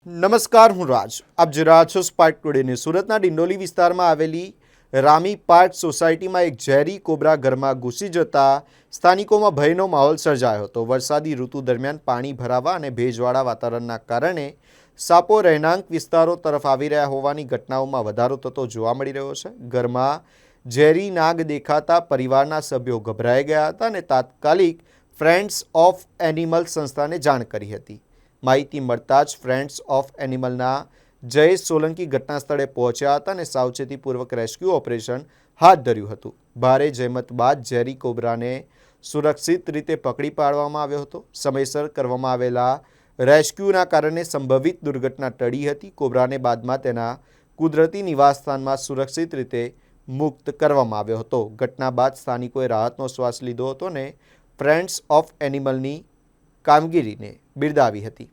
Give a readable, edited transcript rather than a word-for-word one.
નમસ્કાર, હું રાજ. આપ જોઈ રહ્યા છો સ્પાર્ક ટુડે ન્યૂઝ. સુરતના ડિંડોલી વિસ્તારમાં આવેલી રામી પાર્ક સોસાયટીમાં એક ઝેરી કોબરા ઘરમાં ઘૂસી જતા સ્થાનિકોમાં ભયનો માહોલ સર્જાયો હતો. વરસાદી ઋતુ દરમિયાન પાણી ભરાવા અને ભેજવાળા વાતાવરણના કારણે સાપો રહેણાંક વિસ્તારો તરફ આવી રહ્યા હોવાની ઘટનાઓમાં વધારો થતો જોવા મળી રહ્યો છે. ઘરમાં ઝેરી નાગ દેખાતા પરિવારના સભ્યો ગભરાઈ ગયા હતા અને તાત્કાલિક ફ્રેન્ડ્સ ઓફ એનિમલ સંસ્થાને જાણ કરી હતી. માહિતી મળતા જ ફ્રેન્ડ્સ ઓફ એનિમલના જયેશ સોલંકી ઘટના સ્થળે પહોંચ્યા હતા અને સાવચેતીપૂર્વક રેસ્ક્યુ ઓપરેશન હાથ ધર્યું હતું. ભારે જહેમત બાદ ઝેરી કોબરાને સુરક્ષિત રીતે પકડી પાડવામાં આવ્યો હતો. સમયસર કરવામાં આવેલા રેસ્ક્યુના કારણે સંભવિત દુર્ઘટના ટળી હતી. કોબરાને બાદમાં તેના કુદરતી નિવાસસ્થાનમાં સુરક્ષિત રીતે મુક્ત કરવામાં આવ્યો હતો. ઘટના બાદ સ્થાનિકોએ રાહતનો શ્વાસ લીધો હતો અને ફ્રેન્ડ્સ ઓફ એનિમલની કામગીરીને બિરદાવી હતી.